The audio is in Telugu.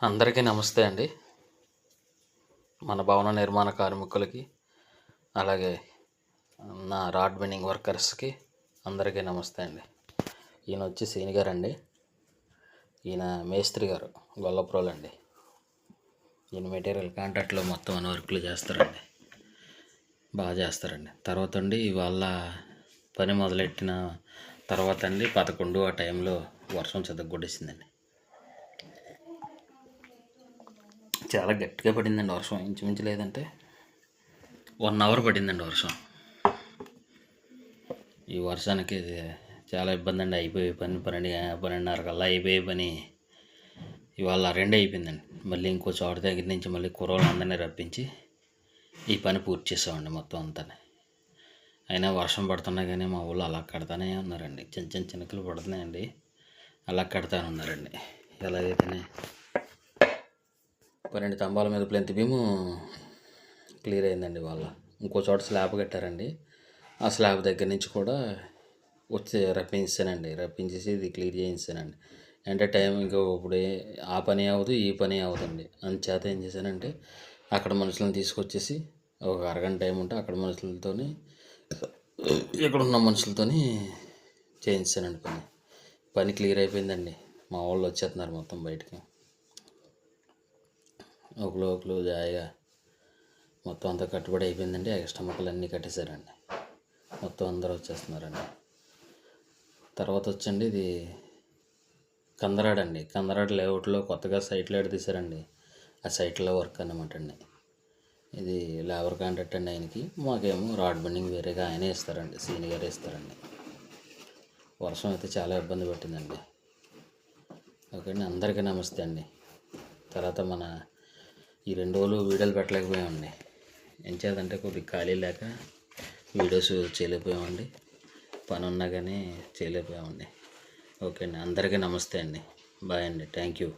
అందరికీ నమస్తే అండి. మన భవన నిర్మాణ కార్మికులకి, అలాగే నా రాడ్ బెండింగ్ వర్కర్స్కి అందరికీ నమస్తే అండి. ఈయన వచ్చి సీని గారు అండి. ఈయన మేస్త్రి గారు గొల్లప్రోలు అండి. ఈయన మెటీరియల్ కాంట్రాక్ట్లో మొత్తం అన్ని వర్కులు చేస్తారండి, బాగా చేస్తారండి. తర్వాత అండి ఇవాళ పని మొదలెట్టిన తర్వాత అండి 11 ఆ టైంలో వర్షం చెదగొట్టేసిందండి. చాలా గట్టిగా పడిందండి వర్షం, ఇంచుమించు లేదంటే 1 అవర్ పడిందండి వర్షం. ఈ వర్షానికి చాలా ఇబ్బంది అండి. అయిపోయే పని 12:30 కల్లా అయిపోయే పని ఇవాళ 2 అయిపోయిందండి. మళ్ళీ ఇంకో చోట దగ్గర నుంచి మళ్ళీ కుర్రోళ్ళు అందరినీ రప్పించి ఈ పని పూర్తి చేసామండి మొత్తం అంతా. అయినా వర్షం పడుతున్నా కానీ మా ఊళ్ళో అలా కడతానే ఉన్నారండి. చిన్న చిన్న చినుకులు పడుతున్నాయండి, అలా కడతానే ఉన్నారండి. ఎలాగైతేనే 12 స్తంభాల మీద ప్లెంత్ బీము క్లియర్ అయిందండి వాళ్ళ. ఇంకో చోట స్లాబ్ కట్టారండి, ఆ స్లాబ్ దగ్గర నుంచి కూడా వచ్చి రప్పించేసి ఇది క్లియర్ చేయించానండి. అంటే టైం ఇంకా ఇప్పుడు ఆ పని అవ్వదు, ఈ పని అవ్వదండి. అందుచేత ఏం చేశానంటే అక్కడ మనుషులను తీసుకొచ్చేసి ఒక అరగంట టైం ఉంటే అక్కడ మనుషులతోని ఇక్కడ ఉన్న మనుషులతోని చేయించానండి. పని క్లియర్ అయిపోయిందండి. మా వాళ్ళు వచ్చేస్తున్నారు మొత్తం బయటికి. ఒకరు జాయిగా మొత్తం అంతా కట్టుబడి అయిపోయిందండి. ఎక్స్ట్రా ముక్కలు అన్నీ కట్టేశారండి. మొత్తం అందరూ వచ్చేస్తున్నారండి. తర్వాత వచ్చండి ఇది కందరాడు అండి. కందరాడు లేఅవుట్లో కొత్తగా సైట్లు ఏడ తీశారండి. ఆ సైట్లో వర్క్ అన్నమాట అండి. ఇది లేబర్ కాంట్రాక్ట్ అండి ఆయనకి. మాకేమో రాడ్ బెండింగ్ వేరేగా ఆయనే ఇస్తారండి, సీని గారే ఇస్తారండి. వర్షం అయితే చాలా ఇబ్బంది పెట్టిందండి. ఓకే అండి, అందరికీ నమస్తే అండి. తర్వాత మన ఈ 2 రోజులు వీడియోలు పెట్టలేకపోయామండి. ఏం చేయాలంటే కొద్దిగా ఖాళీ లేక వీడియోస్ చేయలేకపోయామండి. పని ఉన్నా కానీ చేయలేకపోయామండి. ఓకే అండి, అందరికీ నమస్తే అండి. బాయ్ అండి, థ్యాంక్ యూ.